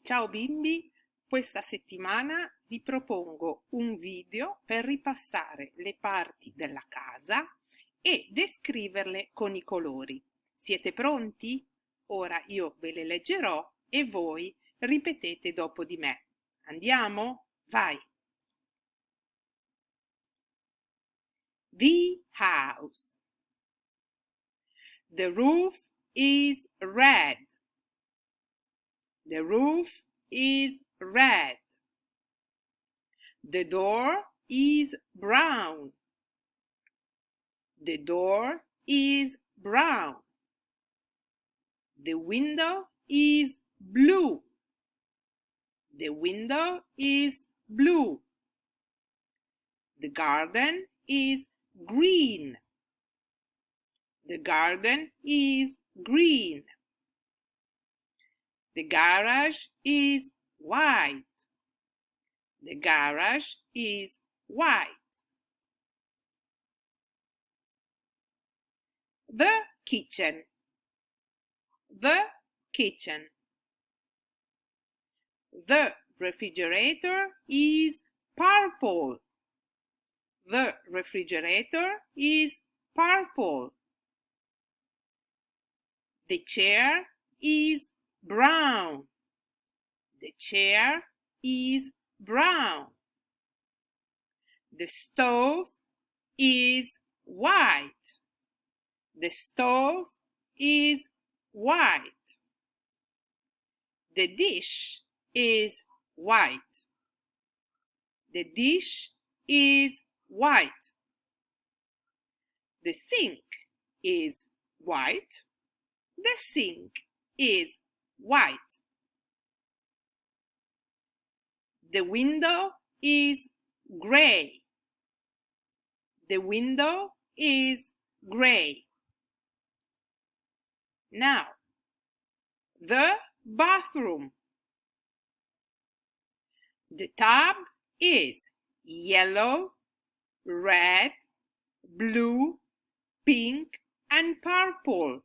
Ciao bimbi, questa settimana vi propongo un video per ripassare le parti della casa e descriverle con i colori. Siete pronti? Ora io ve le leggerò e voi ripetete dopo di me. Andiamo? Vai! The house. The roof is red. The roof is red. The door is brown. The door is brown. The window is blue. The window is blue. The garden is green. The garden is green. The garage is white. The garage is white. The kitchen. The kitchen. The refrigerator is purple. The refrigerator is purple. The chair is brown. The chair is brown. The stove is white. The stove is white. The dish is white. The dish is white. The sink is white. The sink is white. The window is gray. The window is gray. Now, the bathroom. The tub is yellow, red, blue, pink, and purple.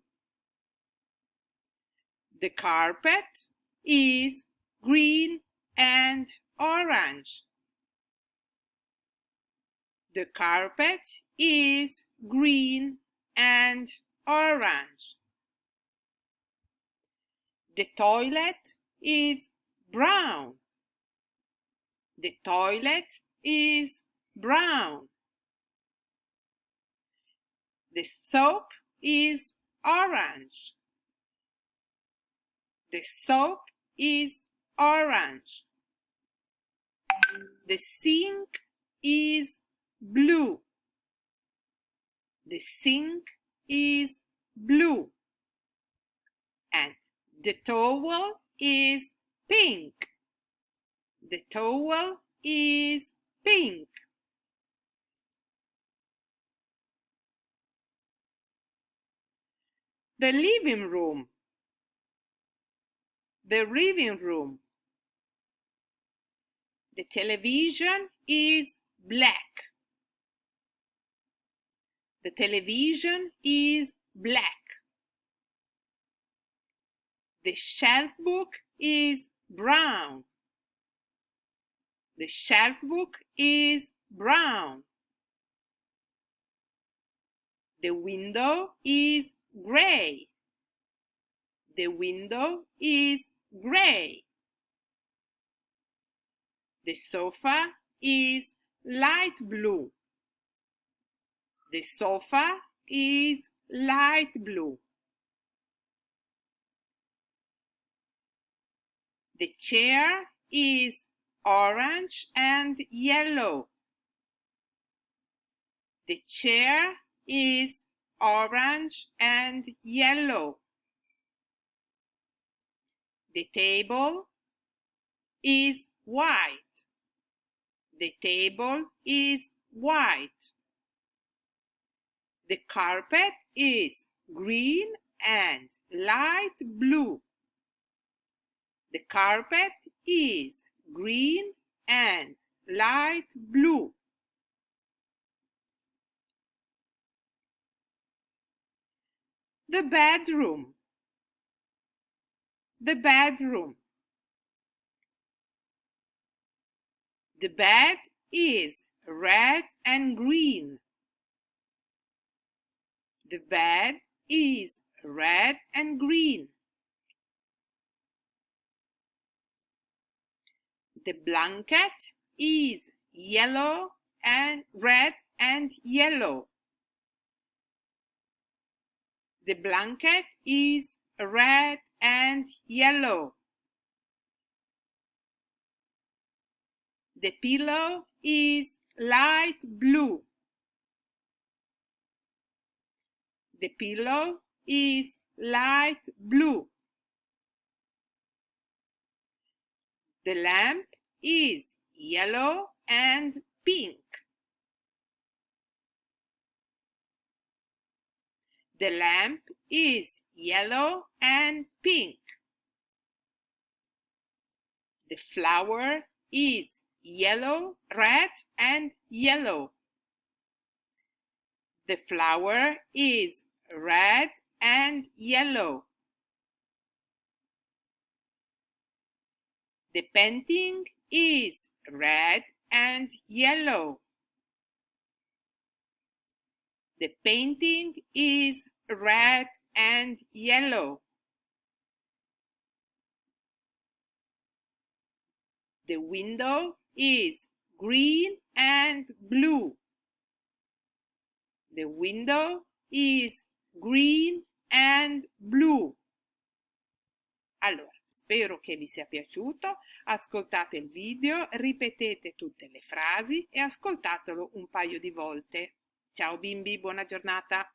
The carpet is green and orange. The carpet is green and orange. The toilet is brown. The toilet is brown. The soap is orange. The soap is orange. The sink is blue. The sink is blue. And the towel is pink. The towel is pink. The living room. The living room. The television is black. The television is black. The shelf book is brown. The shelf book is brown. The window is gray. The window is gray. The sofa is light blue. The sofa is light blue. The chair is orange and yellow. The chair is orange and yellow. The table is white. The table is white. The carpet is green and light blue. The carpet is green and light blue. The bedroom. The bedroom. The bed is red and green. The bed is red and green. The blanket is yellow and red and yellow. The blanket is red and yellow. The pillow is light blue. The pillow is light blue. The lamp is yellow and pink. The lamp is yellow and pink. The flower is yellow, red, and yellow. The flower is red and yellow. The painting is red and yellow. The painting is red and yellow. The window is green and blue. The window is green and blue. Allora, spero che vi sia piaciuto, ascoltate il video, ripetete tutte le frasi e ascoltatelo un paio di volte. Ciao bimbi, buona giornata!